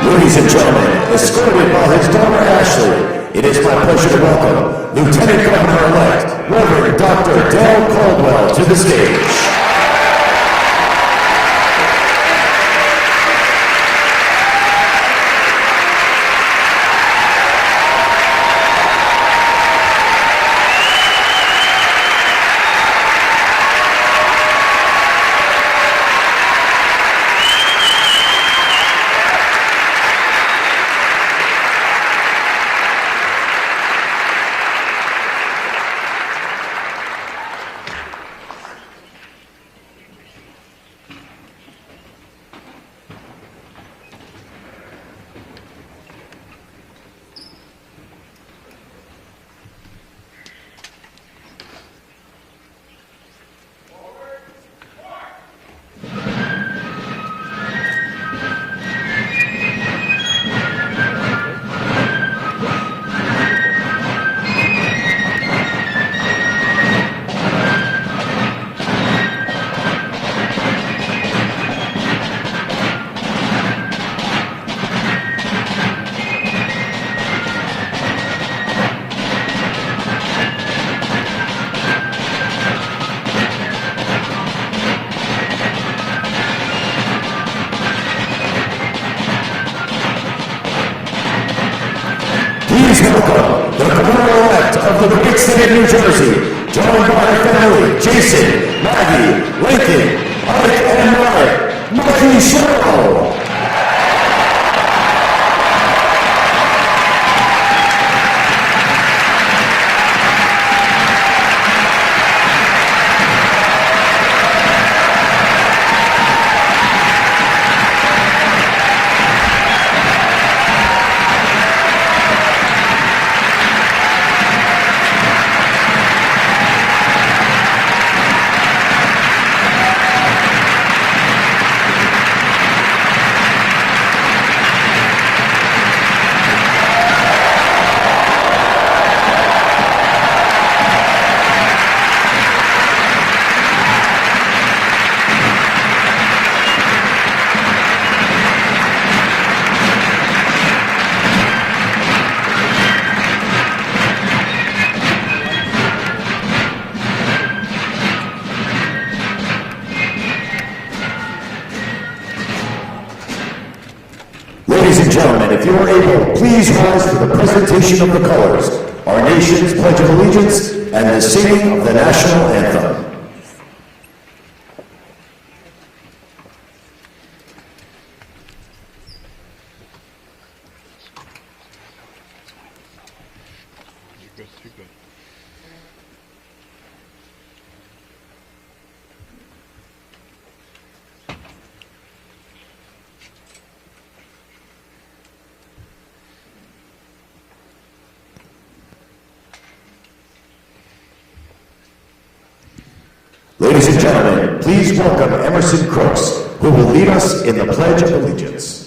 Ladies and gentlemen, escorted by his daughter Ashley, it is my pleasure to welcome Lieutenant Governor-elect Reverend Dr. Dale Caldwell to the stage. Welcome, the Governor-elect of the great state of New Jersey, joined by her family, Jason, Maggie, Lincoln, Ike, and Mark, Mikie Sherrill. and gentlemen, if you are able, please rise for the presentation of the colors, our nation's Pledge of Allegiance, and the singing of the national anthem. Ladies and gentlemen, please welcome Emerson Crooks, who will lead us in the Pledge of Allegiance.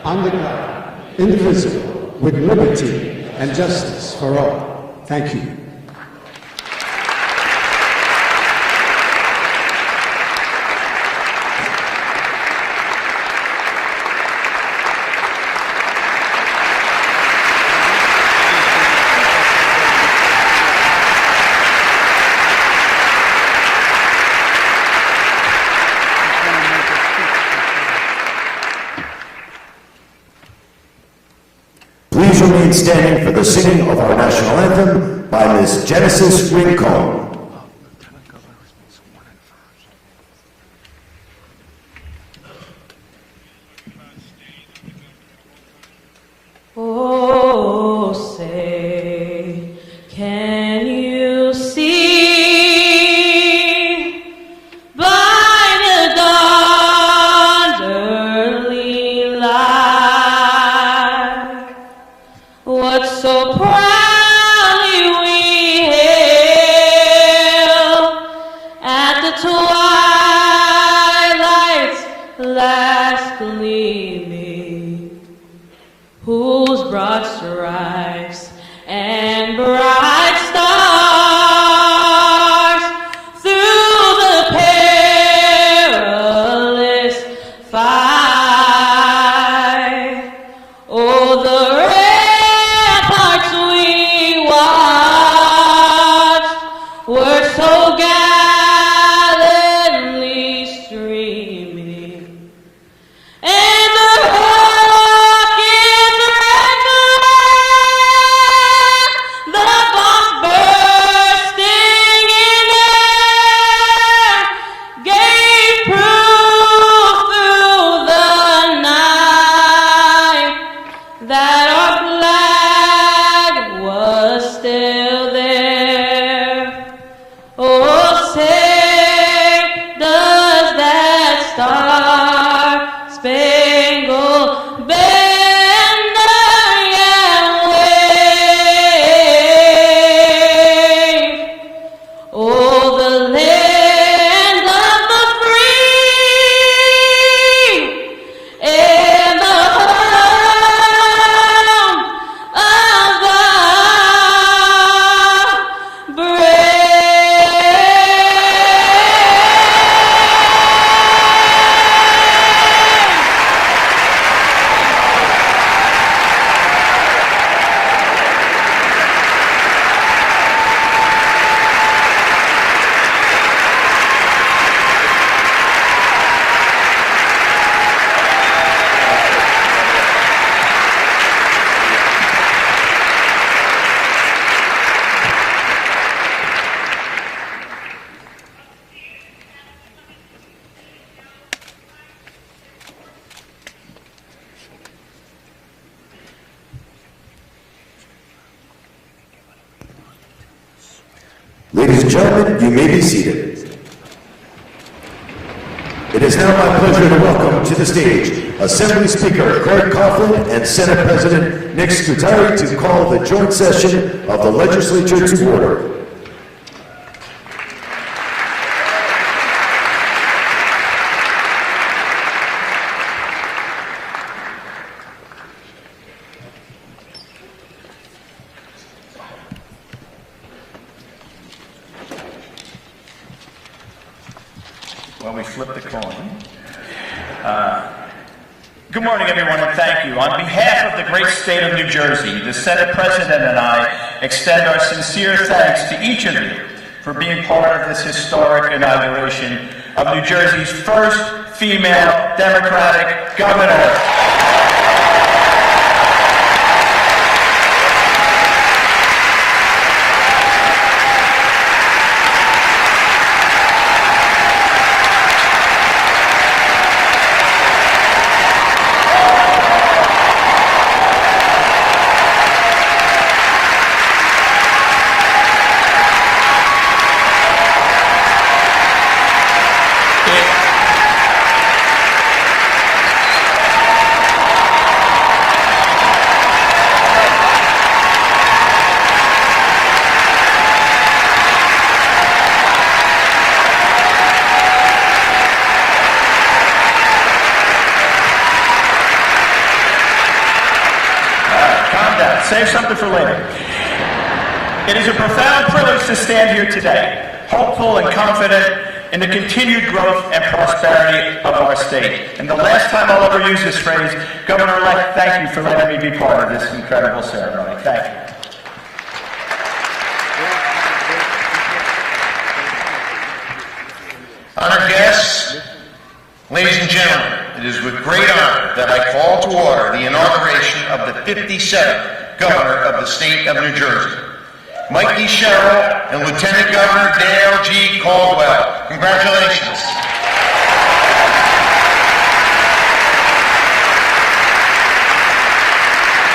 Under God, indivisible, with liberty and justice for all. Thank you. Please remain standing for the singing of our national anthem by Ms. Genesis Rincon. Oh, say, can you see by the dawn's early light what so proudly we hail at the twilight's last gleaming, whose broad stripes and bright stars through the perilous fight, oh, the ramparts we watched were so gallantly streaming, and the rockets rattling, the bombs bursting in air, gave proof through the night that our flag was still there. Oh, say, does that star-spangled banner yet wave? Oh, the land of the free and the home of the brave. Ladies and gentlemen, you may be seated. It is now my pleasure to welcome to the stage Assembly Speaker Craig Coughlin and Senate President Nick Scutari to call the joint session of the legislature to order. we flip the coin. Good morning, everyone, and thank you. On behalf of the great state of New Jersey, the Senate President and I extend our sincere thanks to each of you for being part of this historic inauguration of New Jersey's first female Democratic governor. Save something for later. It is a profound privilege to stand here today, hopeful and confident in the continued growth and prosperity of our state. And the last time I'll ever use this phrase, Governor-elect, thank you for letting me be part of this incredible ceremony. Thank you. Honored guests, ladies and gentlemen, it is with great honor that I call to order the inauguration of the 57th Governor of the state of New Jersey, Mikie Sherrill and Lieutenant Governor Dale G. Caldwell. Congratulations.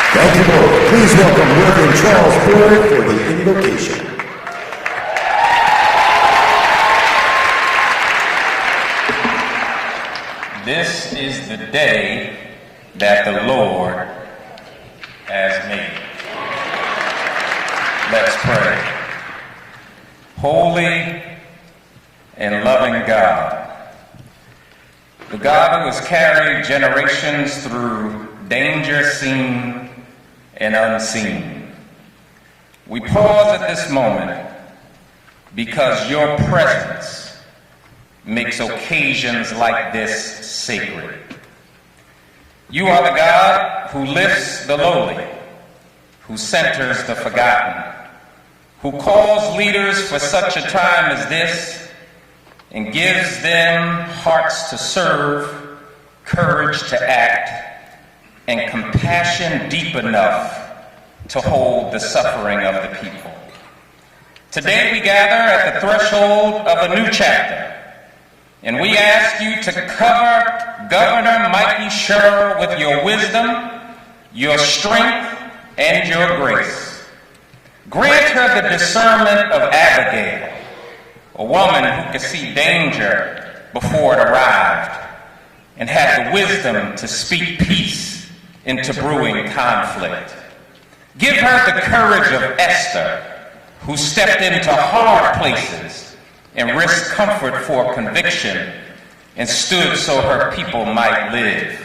Thank you both. Please welcome Reverend Charles Ford for the invocation. This is the day that the Lord has made. Let's pray. Holy and loving God, the God who has carried generations through danger seen and unseen, we pause at this moment because your presence makes occasions like this sacred. You are the God who lifts the lowly, who centers the forgotten, who calls leaders for such a time as this and gives them hearts to serve, courage to act, and compassion deep enough to hold the suffering of the people. Today we gather at the threshold of a new chapter, and we ask you to cover Governor Mikie Sherrill with your wisdom, your strength, and your grace. Grant her the discernment of Abigail, a woman who could see danger before it arrived, and had the wisdom to speak peace into brewing conflict. Give her the courage of Esther, who stepped into hard places and risked comfort for conviction and stood so her people might live.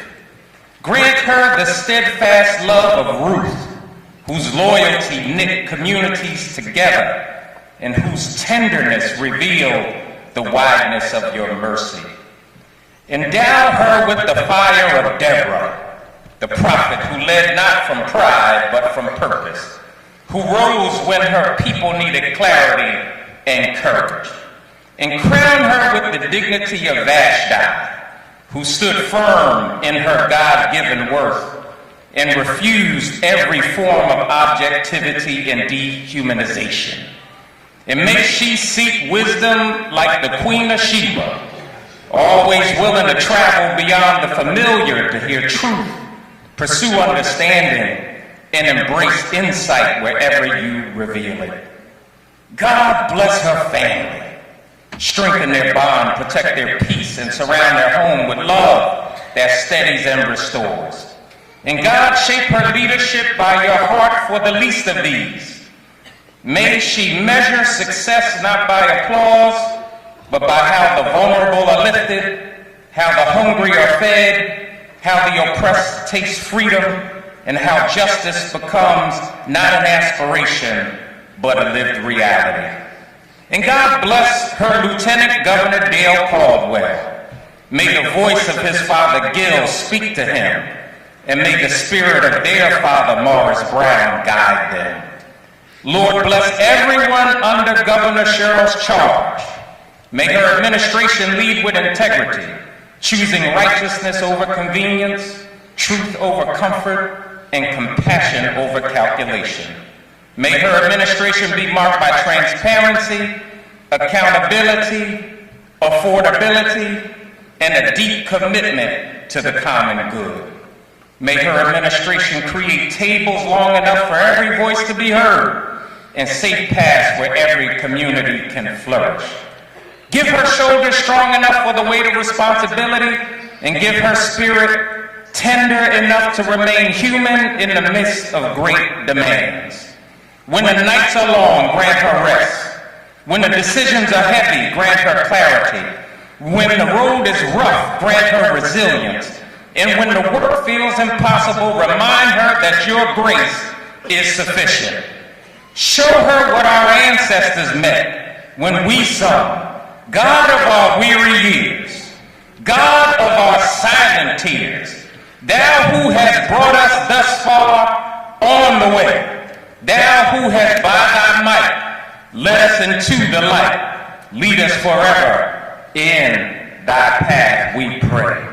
Grant her the steadfast love of Ruth, whose loyalty knit communities together and whose tenderness revealed the wideness of your mercy. Endow her with the fire of Deborah, the prophet who led not from pride but from purpose, who rose when her people needed clarity and courage. And crown her with the dignity of Vashti, who stood firm in her God-given worth and refused every form of objectivity and dehumanization. And may she seek wisdom like the Queen of Sheba, always willing to travel beyond the familiar to hear truth, pursue understanding, and embrace insight wherever you reveal it. God bless her family. Strengthen their bond, protect their peace, and surround their home with love that steadies and restores. And God, shape her leadership by your heart for the least of these. May she measure success not by applause, but by how the vulnerable are lifted, how the hungry are fed, how the oppressed taste freedom, and how justice becomes not an aspiration, but a lived reality. And God bless her Lieutenant Governor Dale Caldwell. May the voice of his father Gil speak to him, and may the spirit of their father Morris Brown guide them. Lord, bless everyone under Governor Sherrill's charge. May her administration lead with integrity, choosing righteousness over convenience, truth over comfort, and compassion over calculation. May her administration be marked by transparency, accountability, affordability, and a deep commitment to the common good. May her administration create tables long enough for every voice to be heard and safe paths where every community can flourish. Give her shoulders strong enough for the weight of responsibility, and give her spirit tender enough to remain human in the midst of great demands. When the nights are long, grant her rest. When the decisions are heavy, grant her clarity. When the road is rough, grant her resilience. And when the work feels impossible, remind her that your grace is sufficient. Show her what our ancestors meant when we sung, God of our weary years, God of our silent tears, thou who hast brought us thus far on the way, thou who hast by thy might led us into the light, lead us forever in thy path, we pray.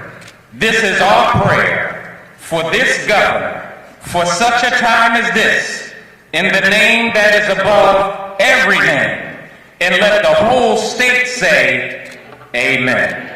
This is our prayer for this governor, for such a time as this, in the name that is above every name. And let the whole state say, amen.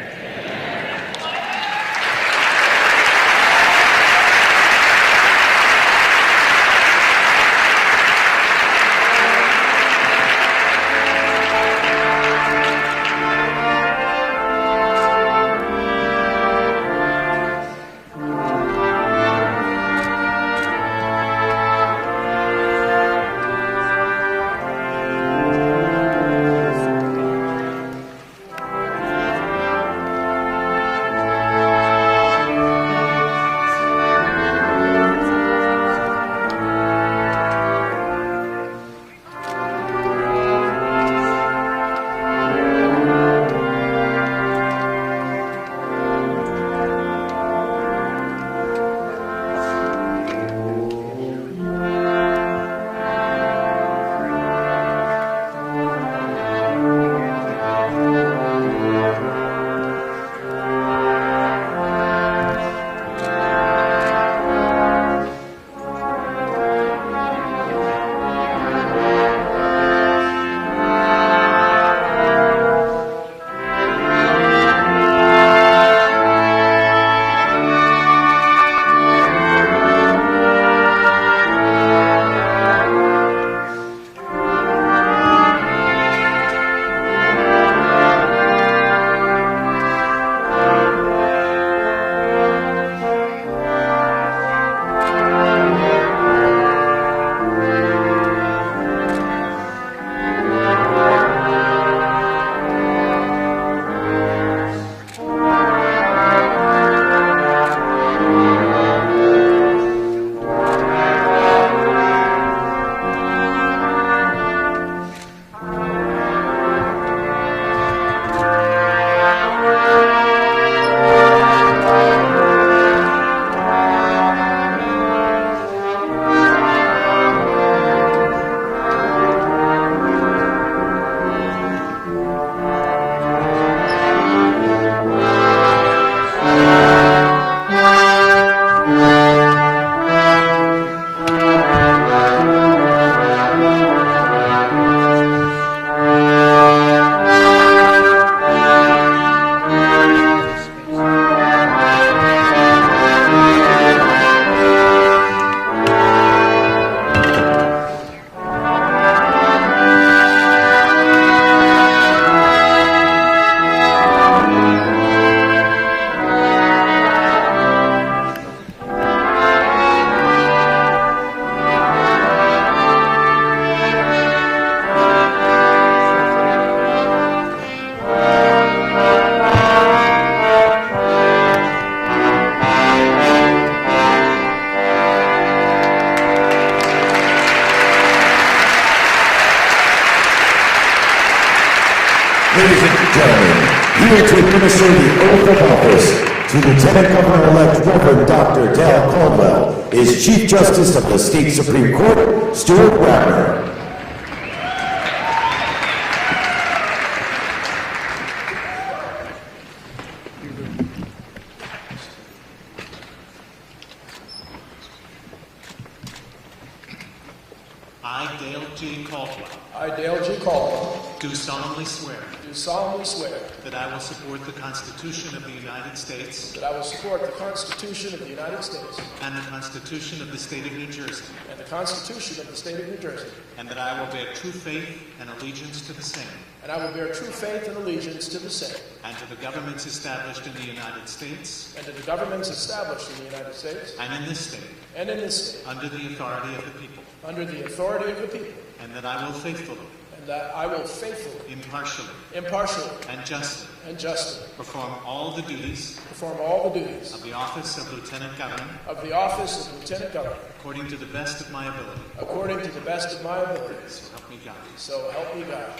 gentlemen, here to administer the oath of office to Lieutenant Governor-elect Reverend Dr. Dale Caldwell is Chief Justice of the State Supreme Court, Stuart Wagner. I, Dale G. Caldwell, I, Dale G. Caldwell, do solemnly swear do solemnly swear that I will support the Constitution of the United States that I will support the Constitution of the United States and the Constitution of the State of New Jersey, and the Constitution of the State of New Jersey, and that I will bear true faith and allegiance to the same and I will bear true faith and allegiance to the same and to the governments established in the United States and to the governments established in the United States and in this state and in this state under the authority of the people, under the authority of the people, and that I will faithfully, and that I will faithfully, impartially, impartially, and justly and justly perform all the duties perform all the duties of the office of Lieutenant Governor of the office of Lieutenant Governor according to the best of my ability. according to the best of my abilities. So help me God. So help me God.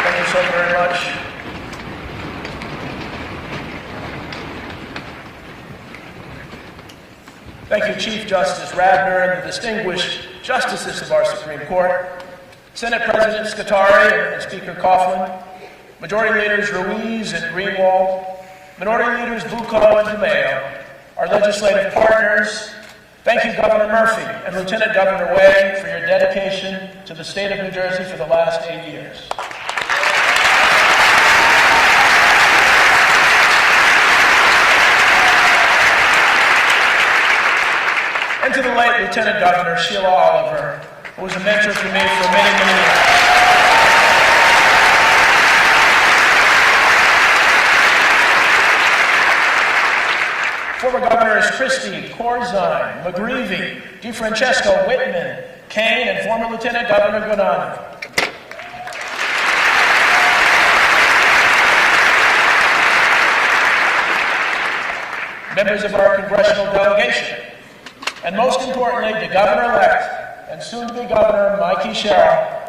Thank you so very much. Thank you, Chief Justice Radner and the distinguished justices of our Supreme Court, Senate President Scutari and Speaker Coughlin, Majority Leaders Ruiz and Greenwald, Minority Leaders Bucco and DeMayo, our legislative partners. Thank you, Governor Murphy and Lieutenant Governor Wade, for your dedication to the state of New Jersey for the last 8 years. And to the late Lieutenant Governor Sheila Oliver, who was a mentor to me for many, many years. Former Governors Christie, Corzine, McGreevy, DeFrancesco, Whitman, Kane, and former Lieutenant Governor Guadagni. Members of our congressional delegation, and most importantly, the Governor-elect and soon-to-be Governor Mikie Sherrill.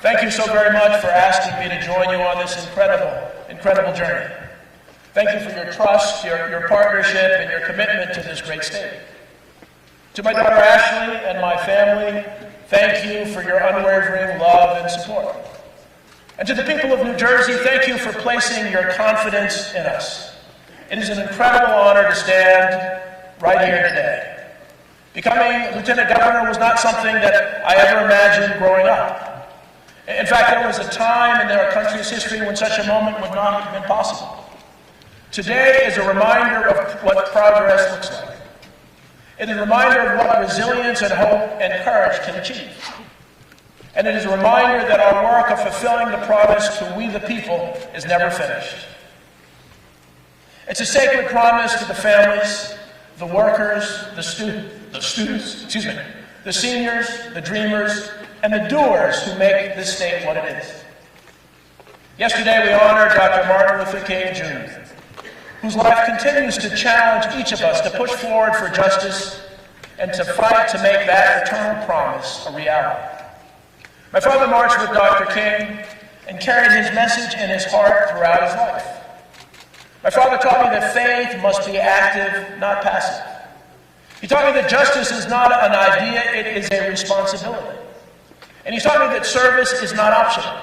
Thank you so very much for asking me to join you on this incredible journey. Thank you for your trust, your partnership, and your commitment to this great state. To my daughter Ashley and my family, thank you for your unwavering love and support. And to the people of New Jersey, thank you for placing your confidence in us. It is an incredible honor to stand right here today. Becoming Lieutenant Governor was not something that I ever imagined growing up. In fact, there was a time in our country's history when such a moment would not have been possible. Today is a reminder of what progress looks like. It is a reminder of what resilience and hope and courage can achieve. And it is a reminder that our work of fulfilling the promise to we the people is never finished. It's a sacred promise to the families, the workers, the students, the seniors, the dreamers, and the doers who make this state what it is. Yesterday we honored Dr. Martin Luther King Jr., whose life continues to challenge each of us to push forward for justice and to fight to make that eternal promise a reality. My father marched with Dr. King and carried his message in his heart throughout his life. My father taught me that faith must be active, not passive. He taught me that justice is not an idea, it is a responsibility. And he taught me that service is not optional,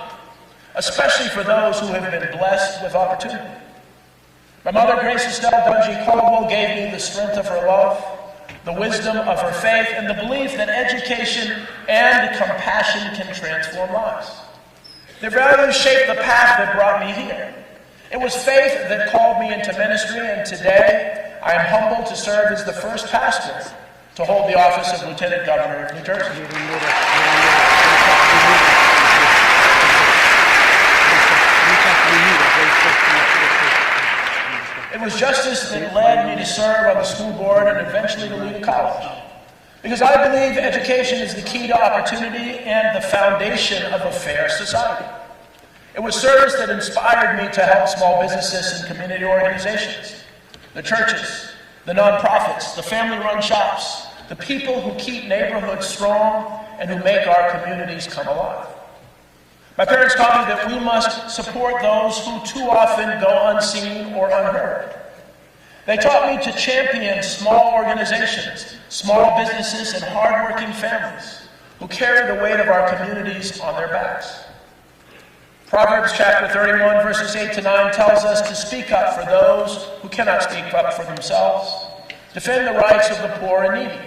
especially for those who have been blessed with opportunity. My mother, Grace Estelle Dungy Caldwell, gave me the strength of her love, the wisdom of her faith, and the belief that education and compassion can transform lives. Their values shaped the path that brought me here. It was faith that called me into ministry, and today I am humbled to serve as the first pastor to hold the office of Lieutenant Governor of New Jersey. was justice that led me to serve on the school board and eventually to lead a college. Because I believe education is the key to opportunity and the foundation of a fair society. It was service that inspired me to help small businesses and community organizations, the churches, the nonprofits, the family-run shops, the people who keep neighborhoods strong and who make our communities come alive. My parents taught me that we must support those who too often go unseen or unheard. They taught me to champion small organizations, small businesses, and hardworking families who carry the weight of our communities on their backs. Proverbs chapter 31, verses 8 to 9 tells us to speak up for those who cannot speak up for themselves, defend the rights of the poor and needy.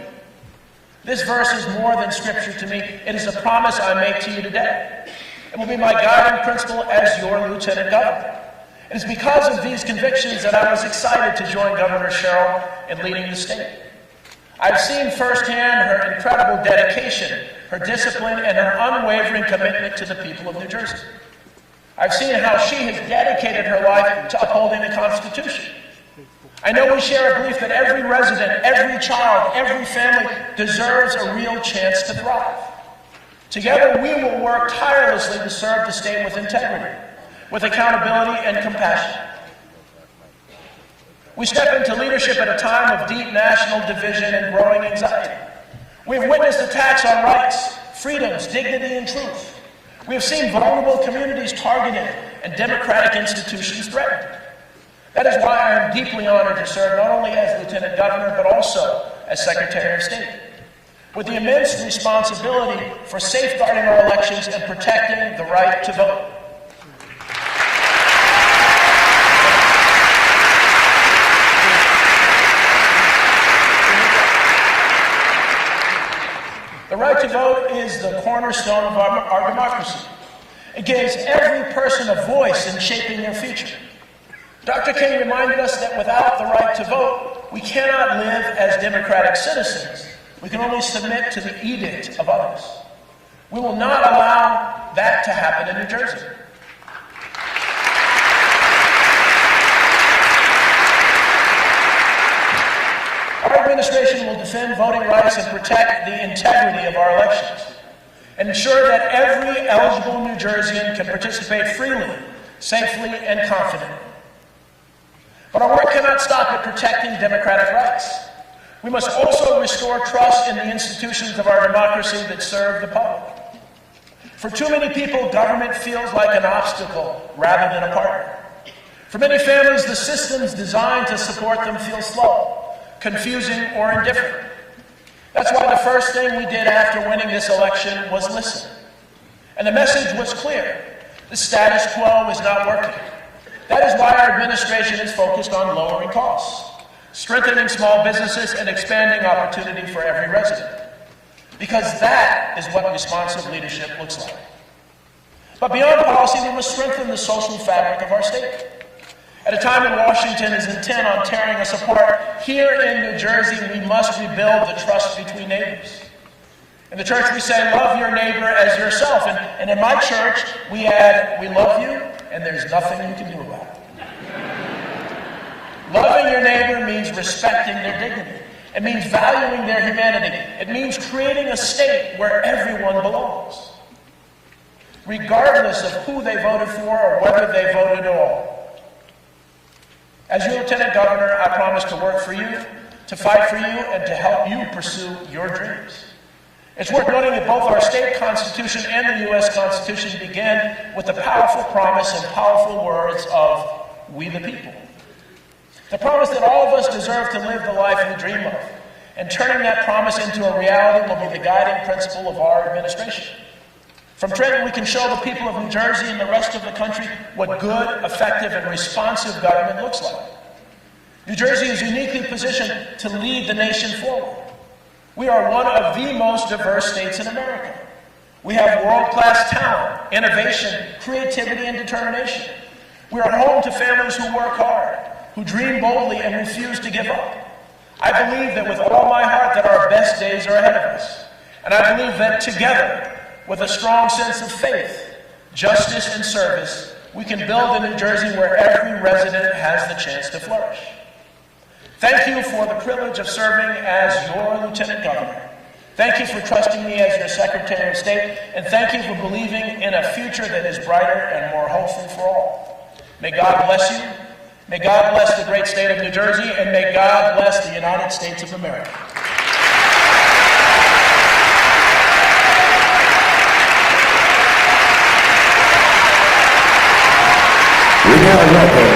This verse is more than scripture to me. It is a promise I make to you today. It will be my guiding principle as your lieutenant governor. It is because of these convictions that I was excited to join Governor Sherrill in leading the state. I've seen firsthand her incredible dedication, her discipline, and her unwavering commitment to the people of New Jersey. I've seen how she has dedicated her life to upholding the Constitution. I know we share a belief that every resident, every child, every family deserves a real chance to thrive. Together, we will work tirelessly to serve the state with integrity, with accountability and compassion. We step into leadership at a time of deep national division and growing anxiety. We've witnessed attacks on rights, freedoms, dignity, and truth. We have seen vulnerable communities targeted and democratic institutions threatened. That is why I am deeply honored to serve not only as Lieutenant Governor, but also as Secretary of State, with the immense responsibility for safeguarding our elections and protecting the right to vote. The right to vote is the cornerstone of our democracy. It gives every person a voice in shaping their future. Dr. King reminded us that without the right to vote, we cannot live as democratic citizens. We can only submit to the edict of others. We will not allow that to happen in New Jersey. Our administration will defend voting rights and protect the integrity of our elections, and ensure that every eligible New Jerseyan can participate freely, safely, and confidently. But our work cannot stop at protecting democratic rights. We must also restore trust in the institutions of our democracy that serve the public. For too many people, government feels like an obstacle rather than a partner. For many families, the systems designed to support them feel slow, confusing, or indifferent. That's why the first thing we did after winning this election was listen. And the message was clear. The status quo is not working. That is why our administration is focused on lowering costs, strengthening small businesses, and expanding opportunity for every resident. Because that is what responsive leadership looks like. But beyond policy, we must strengthen the social fabric of our state. At a time when Washington is intent on tearing us apart, here in New Jersey, we must rebuild the trust between neighbors. In the church, we say, love your neighbor as yourself. And in my church, we add, we love you, and there's nothing you can do about it. Loving your neighbor means respecting their dignity. It means valuing their humanity. It means creating a state where everyone belongs, regardless of who they voted for or whether they voted at all. As your Lieutenant Governor, I promise to work for you, to fight for you, and to help you pursue your dreams. It's worth noting that both our state constitution and the U.S. Constitution begin with the powerful promise and powerful words of "we the people." The promise that all of us deserve to live the life we dream of, and turning that promise into a reality will be the guiding principle of our administration. From Trenton, we can show the people of New Jersey and the rest of the country what good, effective, and responsive government looks like. New Jersey is uniquely positioned to lead the nation forward. We are one of the most diverse states in America. We have world-class talent, innovation, creativity, and determination. We are home to families who work hard, who dream boldly and refuse to give up. I believe that with all my heart that our best days are ahead of us. And I believe that together, with a strong sense of faith, justice, and service, we can build a New Jersey where every resident has the chance to flourish. Thank you for the privilege of serving as your Lieutenant Governor. Thank you for trusting me as your Secretary of State, and thank you for believing in a future that is brighter and more hopeful for all. May God bless you. May God bless the great state of New Jersey, and may God bless the United States of America. We now welcome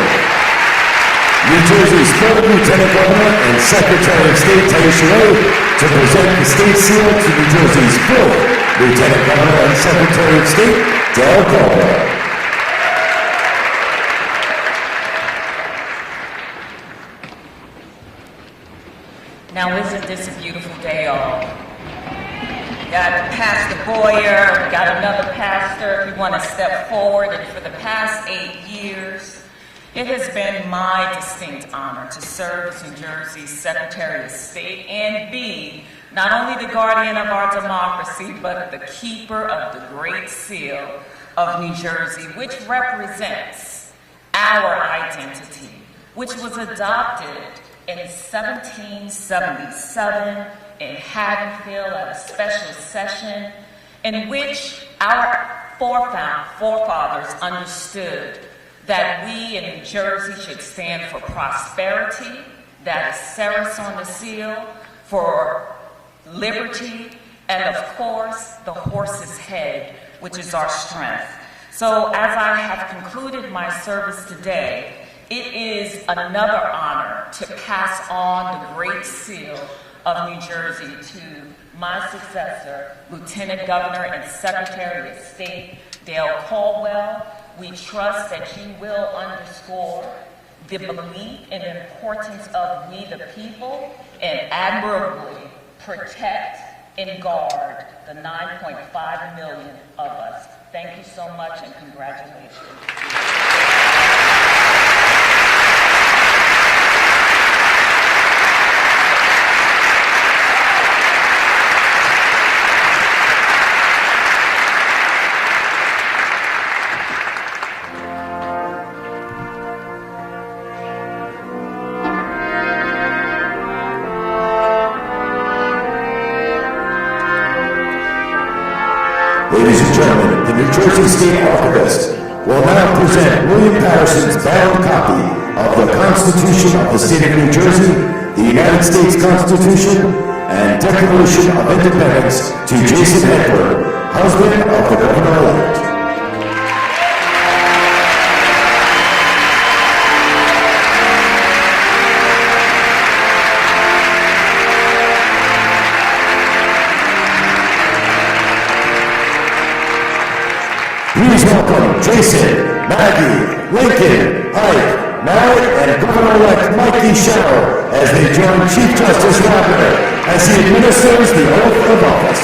New Jersey's third Lieutenant Governor and Secretary of State, Mikie Sherrill, to present the state seal to New Jersey's fourth Lieutenant Governor and Secretary of State, Dale Caldwell. Now isn't this a beautiful day, all? Got Pastor Boyer, got another pastor. We want to step forward, and for the past 8 years, it has been my distinct honor to serve as New Jersey's Secretary of State and be not only the guardian of our democracy, but the keeper of the Great Seal of New Jersey, which represents our identity, which was adopted in 1777 in Haddonfield at a special session in which our forefathers understood that we in New Jersey should stand for prosperity, that is Ceres on the seal, for liberty, and of course, the horse's head, which is our strength. So as I have concluded my service today, it is another honor to pass on the Great Seal of New Jersey to my successor, Lieutenant Governor and Secretary of State, Dale Caldwell. We trust that you will underscore the belief and importance of we the people and admirably protect and guard the 9.5 million of us. Thank you so much and congratulations. Ladies and gentlemen, the New Jersey State Archivist will now present William Patterson's bound copy of the Constitution of the State of New Jersey, the United States Constitution, and Declaration of Independence to Jason Hedberg, husband of the Governor-elect. Please welcome Jason, Maggie, Lincoln, Ike, Mary, and Governor-elect Mikie Sherrill as they join Chief Justice Wagner as he administers the oath of office.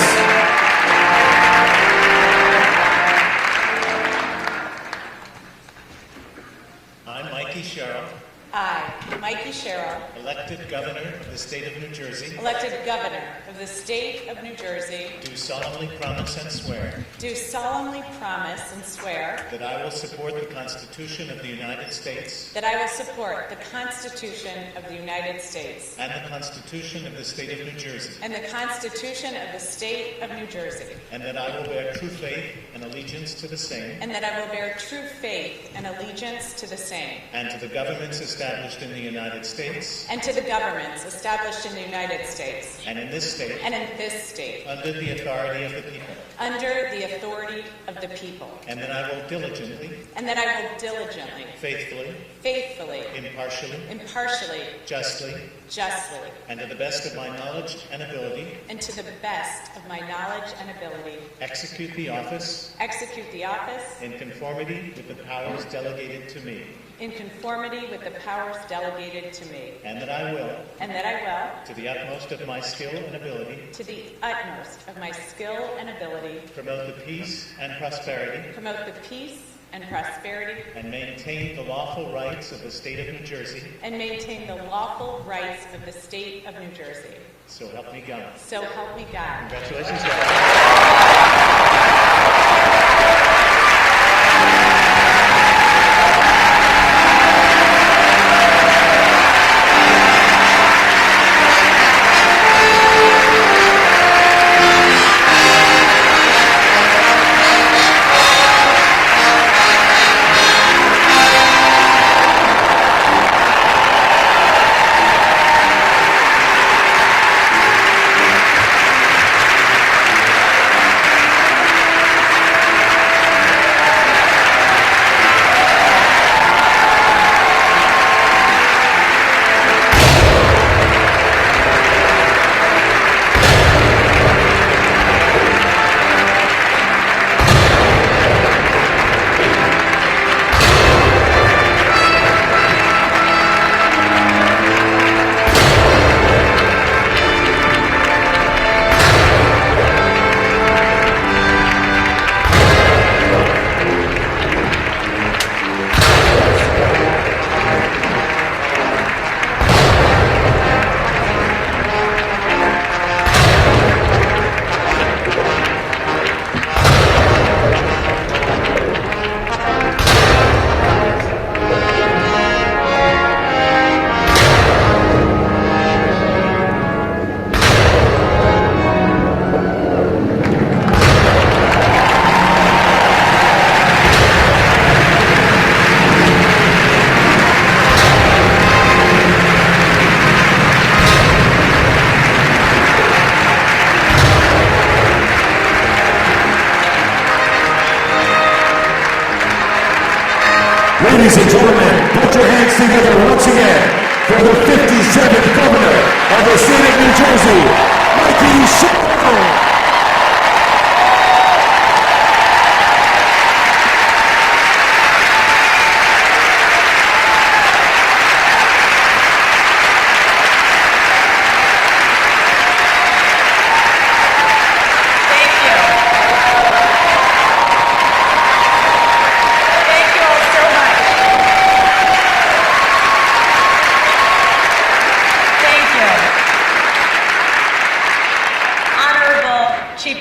I, Mikie Sherrill, I, Mikie Sherrill, elected Governor of the State of New Jersey, elected Governor of the State of New Jersey, do solemnly promise and swear do solemnly promise and swear that I will support the Constitution of the United States that I will support the Constitution of the United States and the Constitution of the State of New Jersey, and the Constitution of the State of New Jersey, and that I will bear true faith and allegiance to the same and that I will bear true faith and allegiance to the same, and to the governments established in the United States and to the governments established in the United States and in this state and in this state, under the authority of the people, under the authority of the people, and that I will diligently, and that I will diligently, faithfully, faithfully, impartially, justly, justly, and to the best of my knowledge and ability, and to the best of my knowledge and ability, execute the office execute the office in conformity with the powers delegated to me, in conformity with the powers delegated to me, and that I will, and that I will, to the utmost of my skill and ability, to the utmost of my skill and ability, promote the peace and prosperity, promote the peace and prosperity, and maintain the lawful rights of the State of New Jersey, and maintain the lawful rights of the State of New Jersey. so help me God. So help me God. Congratulations, Governor. once again, for the 57th governor of the state of New Jersey, Mikie Sherrill.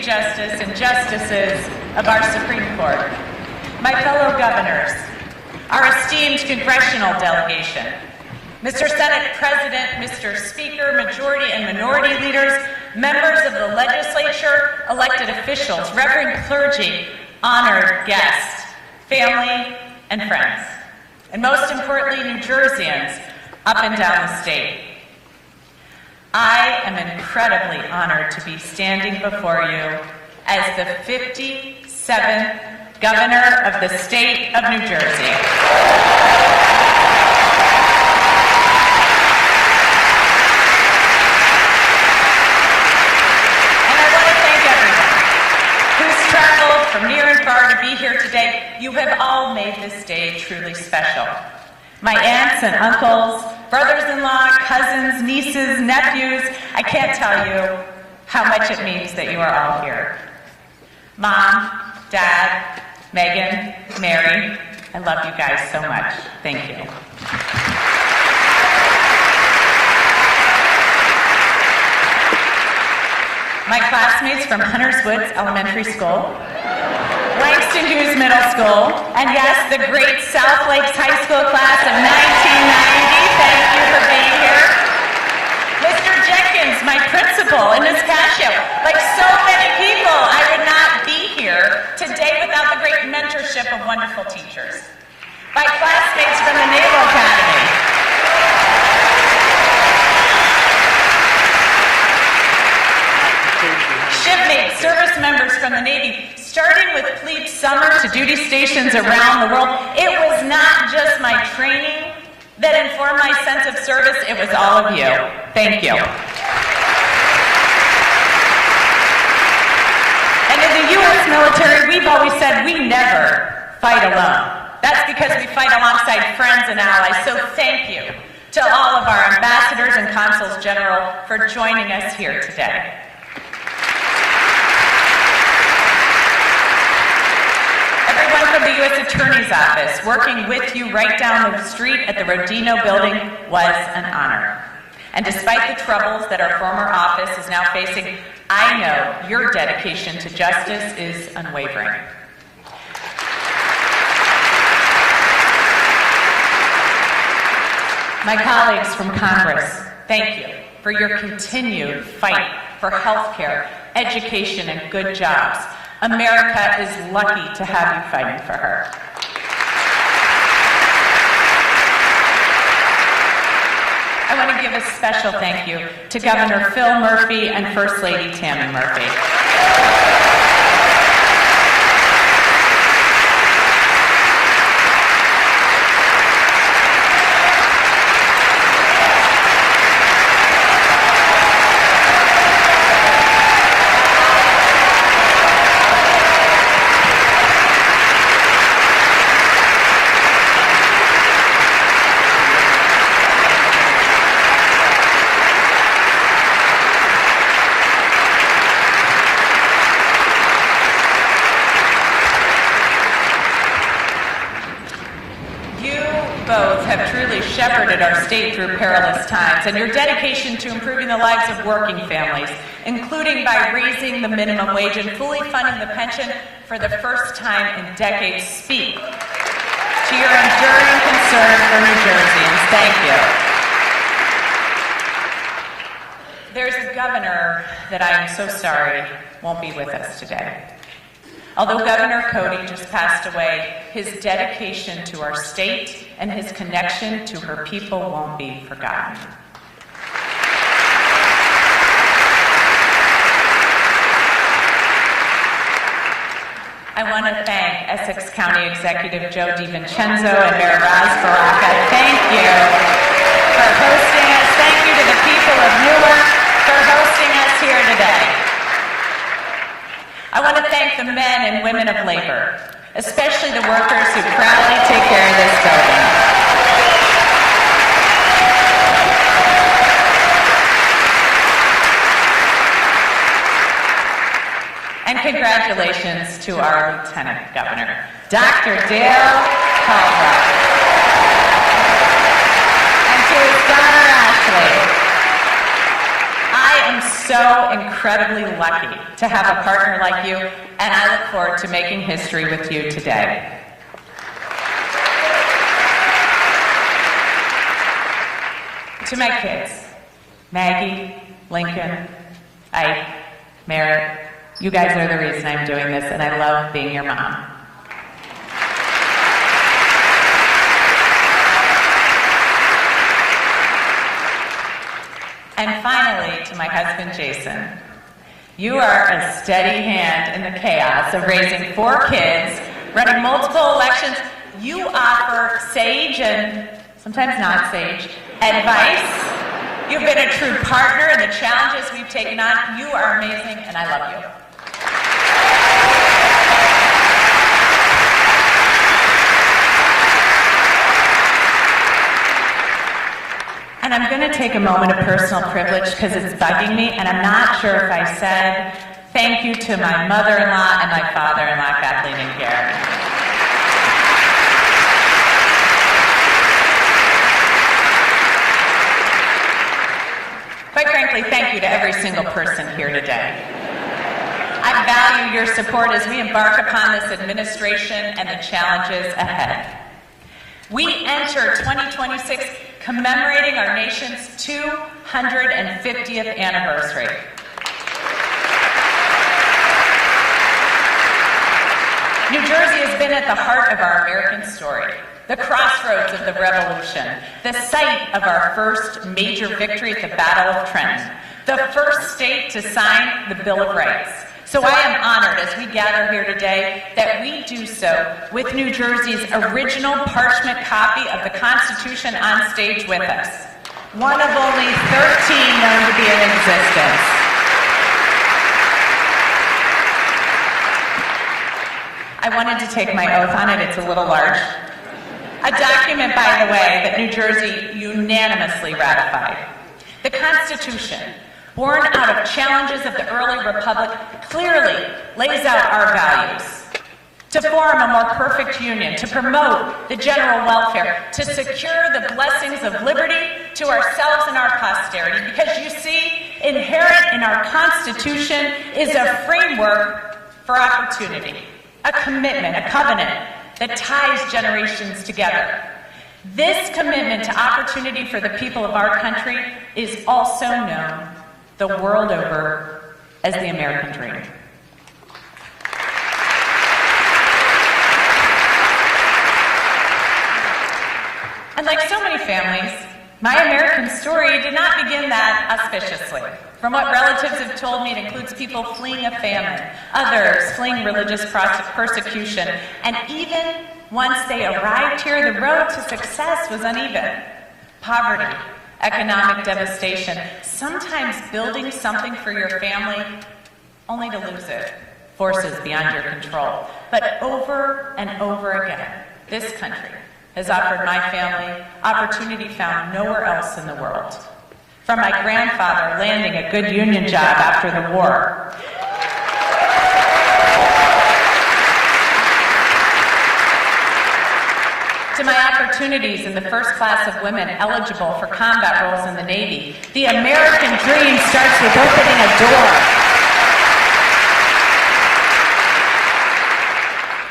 Justice and Justices of our Supreme Court, my fellow governors, our esteemed congressional delegation, Mr. Senate President, Mr. Speaker, majority and minority leaders, members of the legislature, elected officials, reverend clergy, honored guests, family, and friends, and most importantly, New Jerseyans up and down the state. I am incredibly honored to be standing before you as the 57th Governor of the State of New Jersey. And I want to thank everyone who's traveled from near and far to be here today. You have all made this day truly special. My aunts and uncles, brothers-in-law, cousins, nieces, nephews, I can't tell you how much it means that you are all here. Mom, Dad, Megan, Mary, I love you guys so much. Thank you. My classmates from Hunters Woods Elementary School, Langston Hughes Middle School, and yes, the great South Lakes High School class of 1990. Thank you for being here. Mr. Jenkins, my principal, and Ms. Cascio. Like so many people, I would not be here today without the great mentorship of wonderful teachers. My classmates from the Naval Academy. Shipmates, service members from the Navy, starting with plebe summer to duty stations around the world. It was not just my training that informed my sense of service, it was all of you. Thank you. And in the U.S. military, we've always said we never fight alone. That's because we fight alongside friends and allies, so thank you to all of our ambassadors and consuls general for joining us here today. Everyone from the U.S. Attorney's Office working with you right down the street at the Rodino building was an honor. And despite the troubles that our former office is now facing, I know your dedication to justice is unwavering. My colleagues from Congress, thank you for your continued fight for health care, education, and good jobs. America is lucky to have you fighting for her. I want to give a special thank you to Governor Phil Murphy and First Lady Tammy Murphy. Shepherded our state through perilous times, and your dedication to improving the lives of working families, including by raising the minimum wage and fully funding the pension for the first time in decades, speak to your enduring concern for New Jerseyans. Thank you. There's a governor that I am so sorry won't be with us today. Although Governor Cody just passed away, his dedication to our state and his connection to her people won't be forgotten. I want to thank Essex County Executive Joe DiVincenzo and Mayor Raz Baraka. Thank you the men and women of labor, especially the workers who proudly take care of this building. And congratulations to our Lieutenant Governor, Dr. Dale Caldwell, and to his daughter, Ashley. I am so incredibly lucky to have a partner like you, and I look forward to making history with you today. To my kids, Maggie, Lincoln, Ike, Merritt, you guys are the reason I'm doing this, and I love being your mom. And finally, to my husband, Jason, you are a steady hand in the chaos of raising 4 kids, running multiple elections. You offer sage and sometimes not sage advice. You've been a true partner in the challenges we've taken on. You are amazing, and I love you. And I'm going to take a moment of personal privilege because it's bugging me, and I'm not sure if I said thank you to my mother-in-law and my father-in-law, Kathleen and Gary. Quite frankly, thank you to every single person here today. I value your support as we embark upon this administration and the challenges ahead. We enter 2026 commemorating our nation's 250th anniversary. New Jersey has been at the heart of our American story, the crossroads of the Revolution, the site of our first major victory at the Battle of Trenton, the first state to sign the Bill of Rights. So I am honored as we gather here today that we do so with New Jersey's original parchment copy of the Constitution on stage with us, one of only 13 known to be in existence. I wanted to take my oath on it. It's a little large. A document, by the way, that New Jersey unanimously ratified. The Constitution, born out of challenges of the early republic, clearly lays out our values. To form a more perfect union, to promote the general welfare, to secure the blessings of liberty to ourselves and our posterity. Because you see, inherent in our Constitution is a framework for opportunity, a commitment, a covenant that ties generations together. This commitment to opportunity for the people of our country is also known the world over as the American dream. And like so many families, my American story did not begin that auspiciously. From what relatives have told me, it includes people fleeing a famine, others fleeing religious persecution, and even once they arrived here, the road to success was uneven. Poverty, economic devastation, sometimes building something for your family only to lose it, forces beyond your control. But over and over again, this country has offered my family opportunity found nowhere else in the world. From my grandfather landing a good union job after the war, to my opportunities in the first class of women eligible for combat roles in the Navy. The American dream starts with opening a door.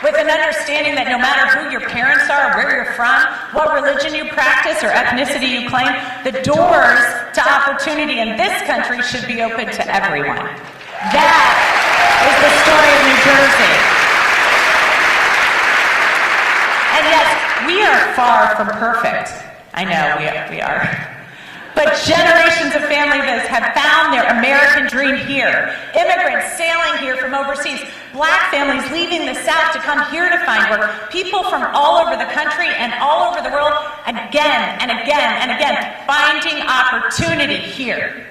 With an understanding that no matter who your parents are, where you're from, what religion you practice or ethnicity you claim, the doors to opportunity in this country should be open to everyone. That is the story of New Jersey. And yes, we are far from perfect. I know we are. But generations of families have found their American dream here. Immigrants sailing here from overseas. Black families leaving the South to come here to find work. People from all over the country and all over the world, again and again and again, finding opportunity here.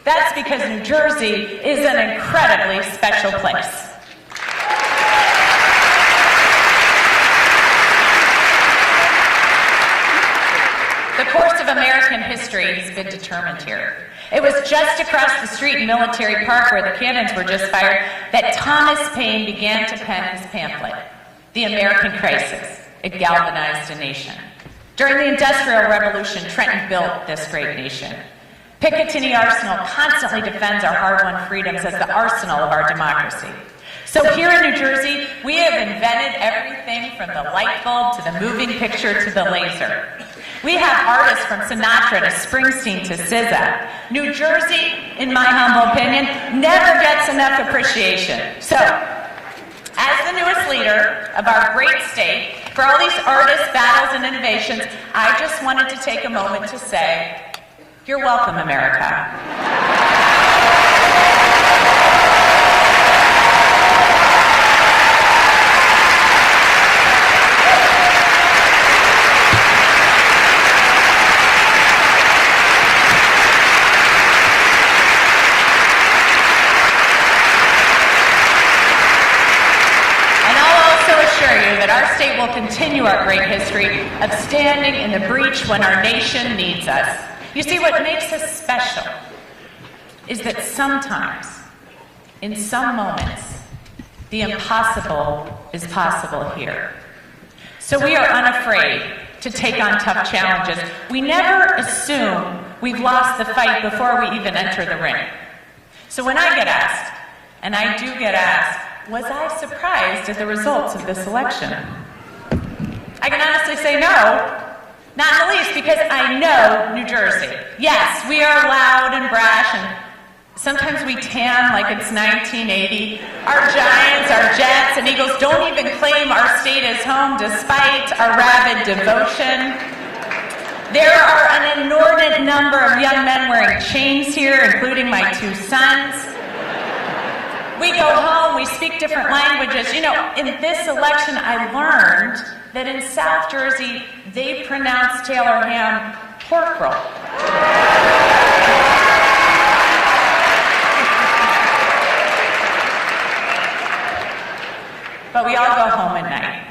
That's because New Jersey is an incredibly special place. American history has been determined here. It was just across the street in Military Park, where the cannons were just fired, that Thomas Paine began to pen his pamphlet, The American Crisis. It galvanized a nation. During the Industrial Revolution, Trenton built this great nation. Picatinny Arsenal constantly defends our hard-won freedoms as the arsenal of our democracy. So here in New Jersey, we have invented everything from the light bulb to the moving picture to the laser. We have artists from Sinatra to Springsteen to SZA. New Jersey, in my humble opinion, never gets enough appreciation. So, as the newest leader of our great state, for all these artists, battles, and innovations, I just wanted to take a moment to say, you're welcome, America. That our state will continue our great history of standing in the breach when our nation needs us. You see, what makes us special is that sometimes, in some moments, the impossible is possible here. So we are unafraid to take on tough challenges. We never assume we've lost the fight before we even enter the ring. So when I get asked, and I do get asked, was I surprised at the results of this election? I can honestly say no, not in the least, because I know New Jersey. Yes, we are loud and brash, and sometimes we tan like it's 1980. Our Giants, our Jets, and Eagles don't even claim our state as home despite our rabid devotion. There are an inordinate number of young men wearing chains here, including my 2 sons. We go home, we speak different languages. You know, in this election, I learned that in South Jersey, they pronounce Taylor ham pork roll. But we all go home at night,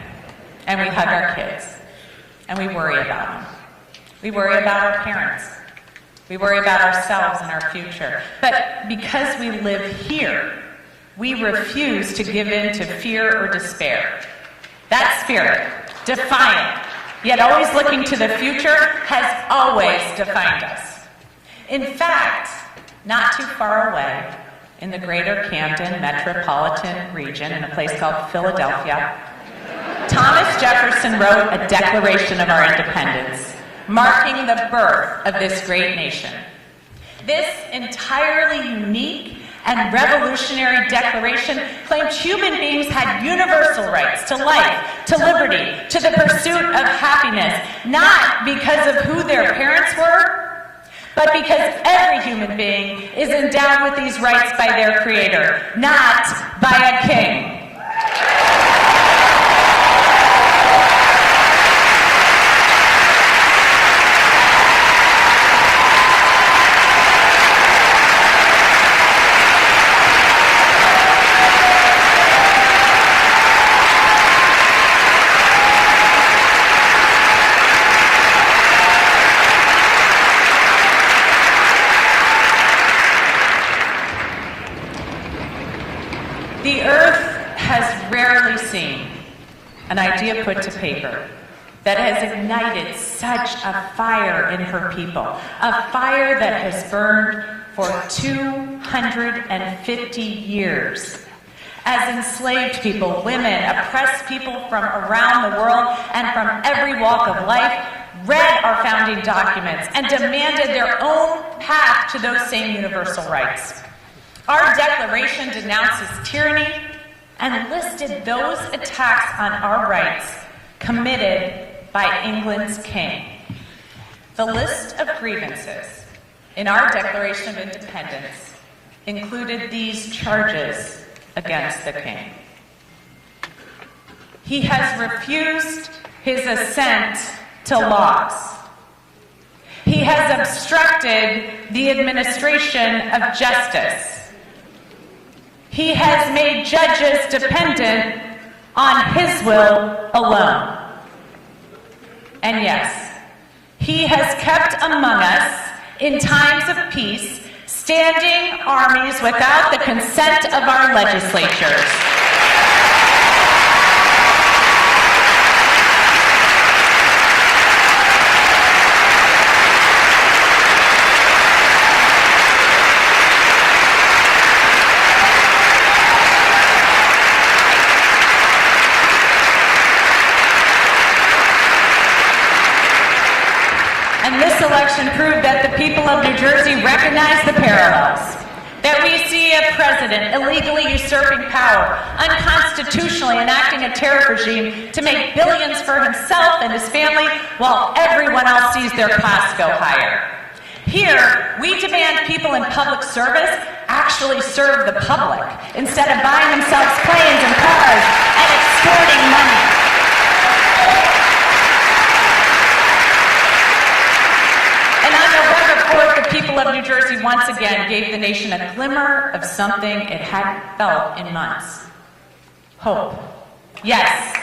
and we hug our kids, and we worry about them. We worry about our parents. We worry about ourselves and our future. But because we live here, we refuse to give in to fear or despair. That spirit, defiant, yet always looking to the future, has always defined us. In fact, not too far away, in the greater Camden metropolitan region, in a place called Philadelphia, Thomas Jefferson wrote a Declaration of our Independence, marking the birth of this great nation. This entirely unique and revolutionary declaration claimed human beings had universal rights to life, to liberty, to the pursuit of happiness, not because of who their parents were, but because every human being is endowed with these rights by their Creator, not by a king. The earth has rarely seen an idea put to paper that has ignited such a fire in her people, a fire that has burned for 250 years. As enslaved people, women, oppressed people from around the world and from every walk of life read our founding documents and demanded their own path to those same universal rights. Our declaration denounces tyranny and listed those attacks on our rights committed by England's king. The list of grievances in our Declaration of Independence included these charges against the king. He has refused his assent to laws. He has obstructed the administration of justice. He has made judges dependent on his will alone. And yes, He has kept among us, in times of peace, standing armies without the consent of our legislatures. And this election proved that the people of New Jersey recognize the parallels. That we see a president illegally usurping power, unconstitutionally enacting a tariff regime to make billions for himself and his family, while everyone else sees their costs go higher. Here, we demand people in public service actually serve the public, instead of buying themselves planes and cars and extorting money. The people of New Jersey once again gave the nation a glimmer of something it hadn't felt in months. Hope. Yes.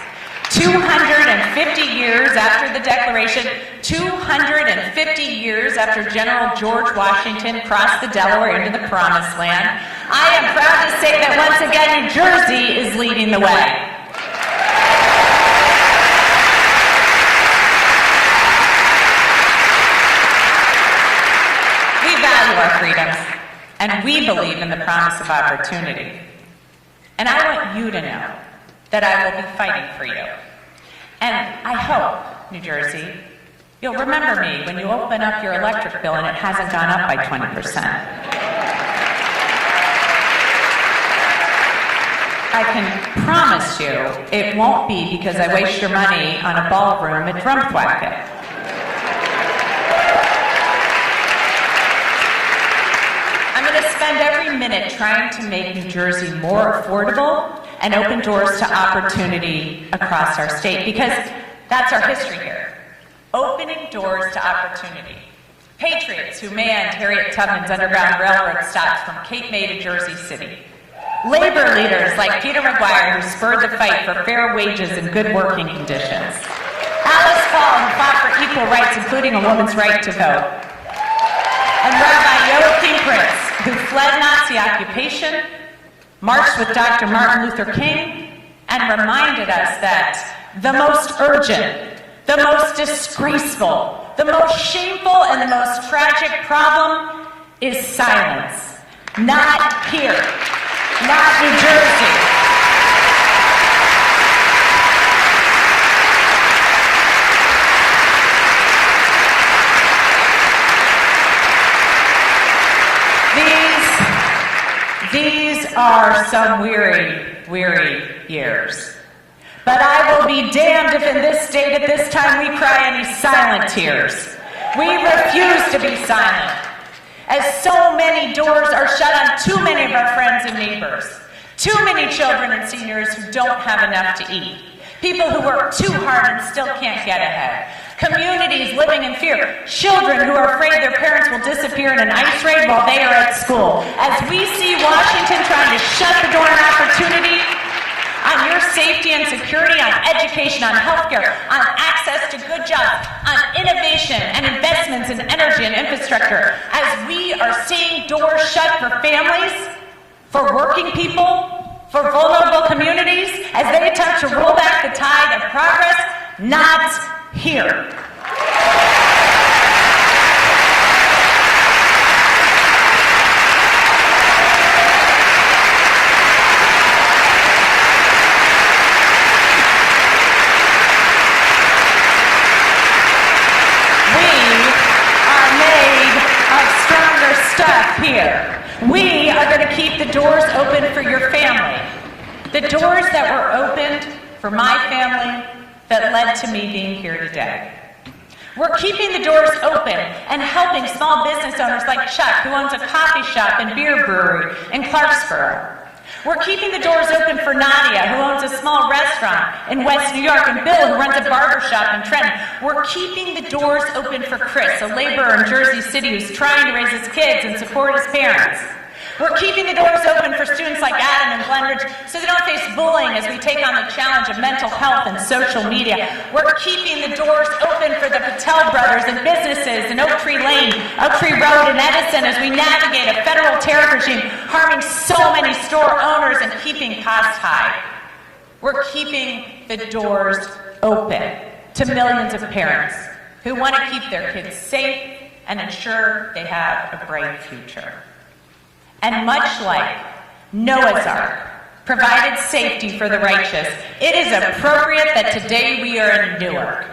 250 years after the Declaration, 250 years after General George Washington crossed the Delaware into the Promised Land, I am proud to say that once again New Jersey is leading the way. Our freedoms, and we believe in the promise of opportunity. And I want you to know that I will be fighting for you. And I hope, New Jersey, you'll remember me when you open up your electric bill and it hasn't gone up by 20%. I can promise you it won't be because I waste your money on a ballroom at Drumthwacket. I'm going to spend every minute trying to make New Jersey more affordable and open doors to opportunity across our state, because that's our history here. Opening doors to opportunity. Patriots who manned Harriet Tubman's Underground Railroad stops from Cape May to Jersey City. Labor leaders like Peter McGuire, who spurred the fight for fair wages and good working conditions. Alice Paul, who fought for equal rights, including a woman's right to vote. And Rabbi Joachim Prince, who fled Nazi occupation, marched with Dr. Martin Luther King, and reminded us that the most urgent, the most disgraceful, the most shameful, and the most tragic problem is silence. Not here, not New Jersey. These are some weary, weary years. But I will be damned if in this state at this time we cry any silent tears. We refuse to be silent, as so many doors are shut on too many of our friends and neighbors. Too many children and seniors who don't have enough to eat. People who work too hard and still can't get ahead. Communities living in fear. Children who are afraid their parents will disappear in an ice raid while they are at school. As we see Washington trying to shut the door on opportunity, on your safety and security, on education, on healthcare, on access to good jobs, on innovation and investments in energy and infrastructure. As we are seeing doors shut for families, for working people, for vulnerable communities, as they attempt to roll back the tide of progress, not here. Here. We are going to keep the doors open for your family. The doors that were opened for my family that led to me being here today. We're keeping the doors open and helping small business owners like Chuck, who owns a coffee shop and beer brewery in Clarksboro. We're keeping the doors open for Nadia, who owns a small restaurant in West New York, and Bill, who runs a barber shop in Trenton. We're keeping the doors open for Chris, a laborer in Jersey City who's trying to raise his kids and support his parents. We're keeping the doors open for students like Adam and Glenridge so they don't face bullying as we take on the challenge of mental health and social media. We're keeping the doors open for the Patel brothers and businesses in Oak Tree Lane, Oak Tree Road, and Edison as we navigate a federal tariff regime harming so many store owners and keeping costs high. We're keeping the doors open to millions of parents who want to keep their kids safe and ensure they have a bright future. And much like Noah's Ark provided safety for the righteous, it is appropriate that today we are in Newark.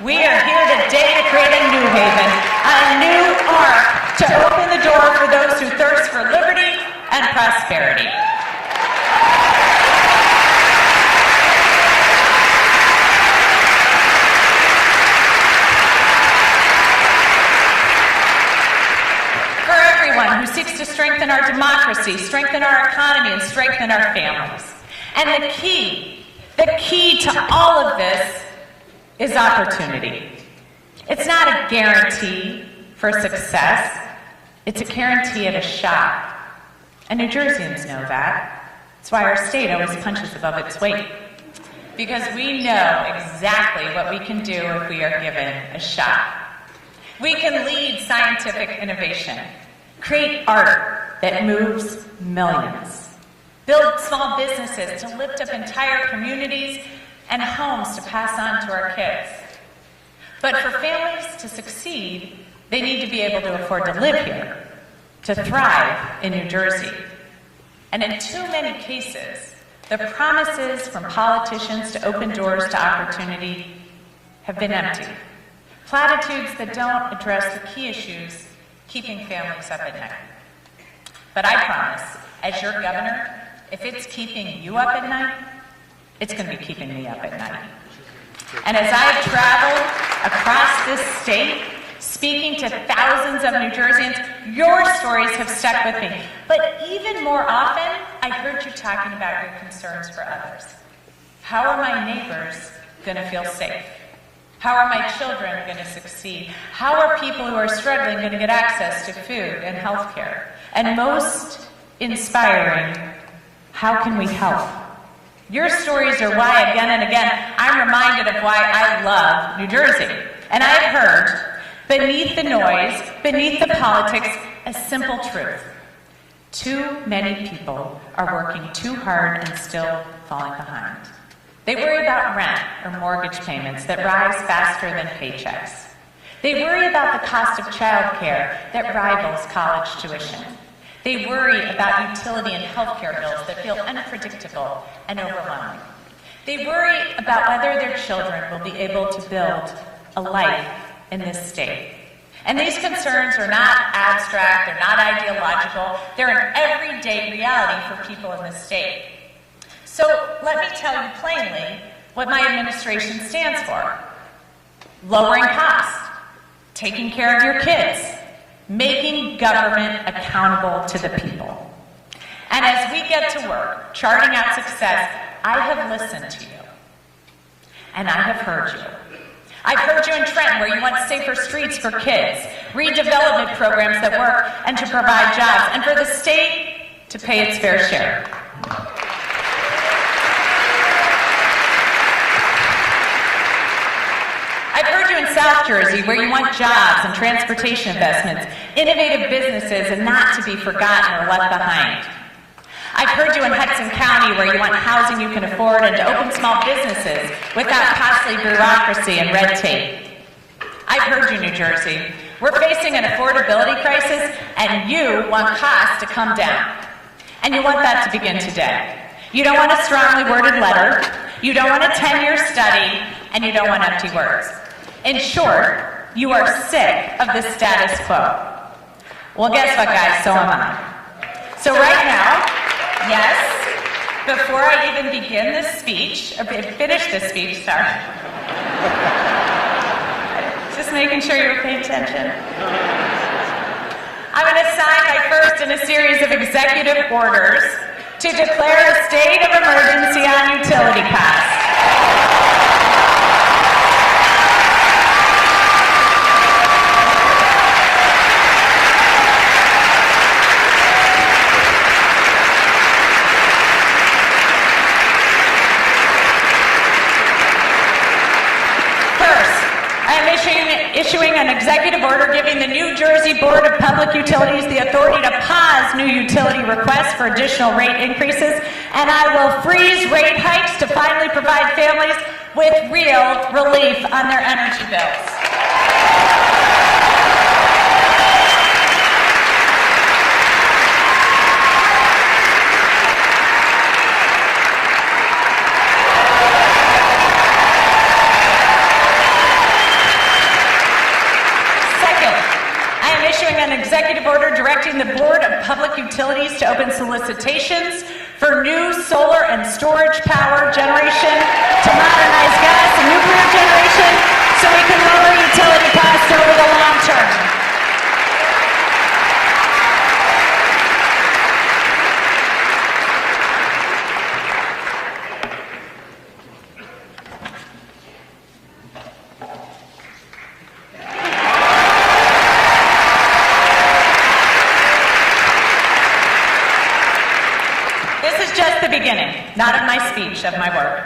We are here today to create a new haven, a new ark to open the door for those who thirst for liberty and prosperity. Who seeks to strengthen our democracy, strengthen our economy, and strengthen our families. And the key to all of this is opportunity. It's not a guarantee for success. It's a guarantee of a shot. And New Jerseyans know that. That's why our state always punches above its weight. Because we know exactly what we can do if we are given a shot. We can lead scientific innovation, create art that moves millions, build small businesses to lift up entire communities, and homes to pass on to our kids. But for families to succeed, they need to be able to afford to live here, to thrive in New Jersey. And in too many cases, the promises from politicians to open doors to opportunity have been empty. Platitudes that don't address the key issues keeping families up at night. But I promise, as your governor, if it's keeping you up at night, it's going to be keeping me up at night. And as I've traveled across this state, speaking to thousands of New Jerseyans, your stories have stuck with me. But even more often, I heard you talking about your concerns for others. How are my neighbors going to feel safe? How are my children going to succeed? How are people who are struggling going to get access to food and health care? And most inspiring, how can we help? Your stories are why, again and again, I'm reminded of why I love New Jersey. And I've heard, beneath the noise, beneath the politics, a simple truth. Too many people are working too hard and still falling behind. They worry about rent or mortgage payments that rise faster than paychecks. They worry about the cost of childcare that rivals college tuition. They worry about utility and healthcare bills that feel unpredictable and overwhelming. They worry about whether their children will be able to build a life in this state. And these concerns are not abstract, they're not ideological, they're an everyday reality for people in this state. So let me tell you plainly what my administration stands for. Lowering costs, taking care of your kids, making government accountable to the people. And as we get to work, charting out success, I have listened to you. And I have heard you. I've heard you in Trenton, where you want safer streets for kids, redevelopment programs that work, and to provide jobs, and for the state to pay its fair share. I've heard you in South Jersey, where you want jobs and transportation investments, innovative businesses, and not to be forgotten or left behind. I've heard you in Hudson County, where you want housing you can afford and to open small businesses without costly bureaucracy and red tape. I've heard you, New Jersey. We're facing an affordability crisis, and you want costs to come down. And you want that to begin today. You don't want a strongly worded letter, you don't want a 10-year study, and you don't want empty words. In short, you are sick of the status quo. Well, guess what, guys? So am I. So right now, yes, before I even begin this speech, or finish this speech, sorry. Just making sure you're paying attention. I'm going to sign my first in a series of executive orders to declare a state of emergency on utility costs. issuing an executive order giving the New Jersey Board of Public Utilities the authority to pause new utility requests for additional rate increases, and I will freeze rate hikes to finally provide families with real relief on their energy bills. An executive order directing the Board of Public Utilities to open solicitations for new solar and storage power generation to modernize gas and nuclear generation so we can lower utility costs over the long term. Not of my speech, of my work.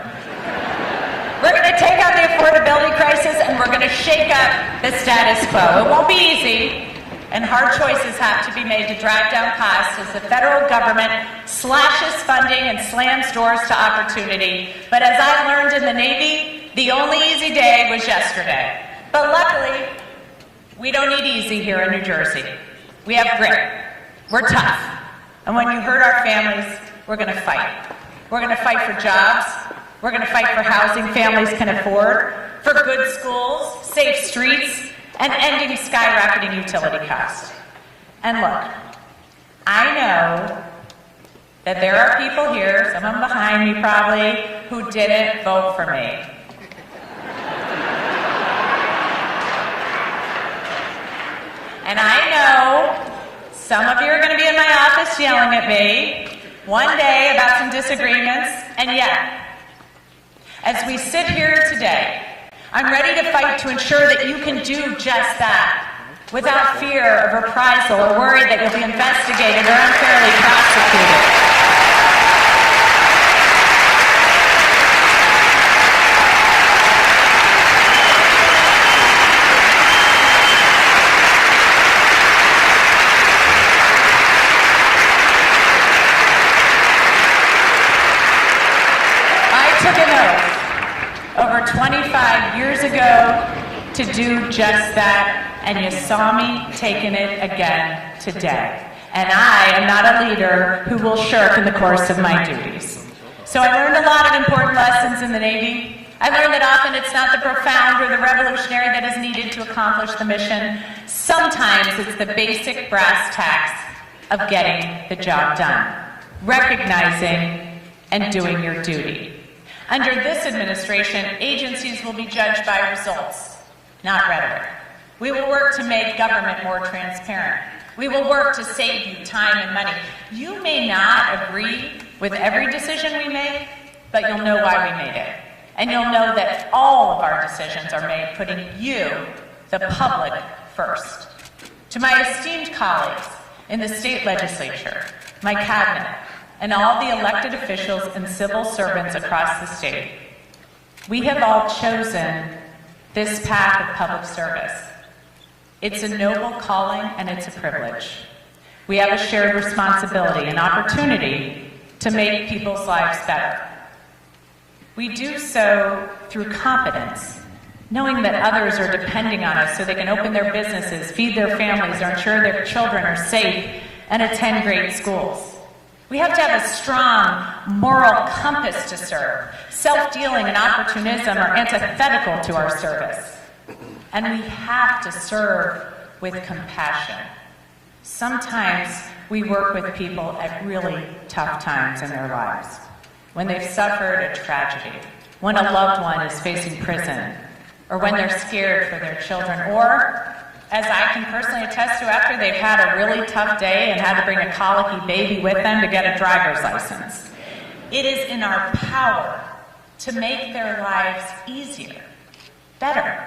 We're going to take on the affordability crisis and we're going to shake up the status quo. It won't be easy, and hard choices have to be made to drive down costs as the federal government slashes funding and slams doors to opportunity. But as I learned in the Navy, the only easy day was yesterday. But luckily, we don't need easy here in New Jersey. We have grit. We're tough. And when you hurt our families, we're going to fight. We're going to fight for jobs. We're going to fight for housing families can afford, for good schools, safe streets, and ending skyrocketing utility costs. And look, I know that there are people here, some of them behind me probably, who didn't vote for me. And I know some of you are going to be in my office yelling at me one day about some disagreements, and yet, as we sit here today, I'm ready to fight to ensure that you can do just that, without fear of reprisal or worry that you'll be investigated or unfairly prosecuted. Took an oath over 25 years ago to do just that, and you saw me taking it again today. And I am not a leader who will shirk in the course of my duties. So I learned a lot of important lessons in the Navy. I learned that often it's not the profound or the revolutionary that is needed to accomplish the mission. Sometimes it's the basic brass tacks of getting the job done, recognizing and doing your duty. Under this administration, agencies will be judged by results, not rhetoric. We will work to make government more transparent. We will work to save you time and money. You may not agree with every decision we make, but you'll know why we made it. And you'll know that all of our decisions are made putting you, the public, first. To my esteemed colleagues in the state legislature, my cabinet, and all the elected officials and civil servants across the state, we have all chosen this path of public service. It's a noble calling and it's a privilege. We have a shared responsibility and opportunity to make people's lives better. We do so through competence, knowing that others are depending on us so they can open their businesses, feed their families, or ensure their children are safe and attend great schools. We have to have a strong moral compass to serve. Self-dealing and opportunism are antithetical to our service. And we have to serve with compassion. Sometimes we work with people at really tough times in their lives, when they've suffered a tragedy, when a loved one is facing prison, or when they're scared for their children, or, as I can personally attest to, after they've had a really tough day and had to bring a colicky baby with them to get a driver's license. It is in our power to make their lives easier, better.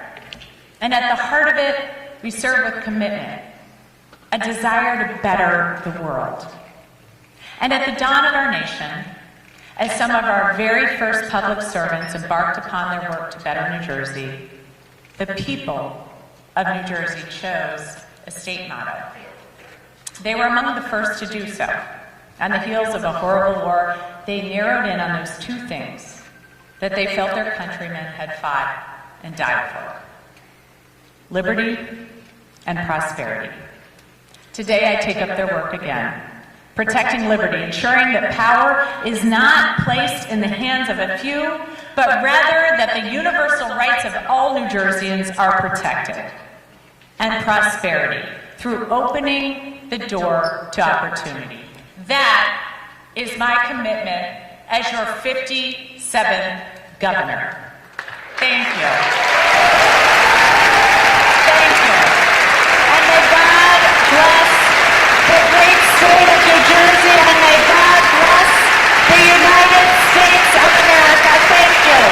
And at the heart of it, we serve with commitment, a desire to better the world. And at the dawn of our nation, as some of our very first public servants embarked upon their work to better New Jersey, the people of New Jersey chose a state motto. They were among the first to do so. On the heels of a horrible war, they narrowed in on those two things that they felt their countrymen had fought and died for: liberty and prosperity. Today, I take up their work again, protecting liberty, ensuring that power is not placed in the hands of a few, but rather that the universal rights of all New Jerseyans are protected, and prosperity through opening the door to opportunity. That is my commitment as your 57th governor. Thank you. Thank you. And may God bless the great state of New Jersey, and may God bless the United States of America. Thank you.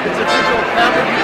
It's a digital camera.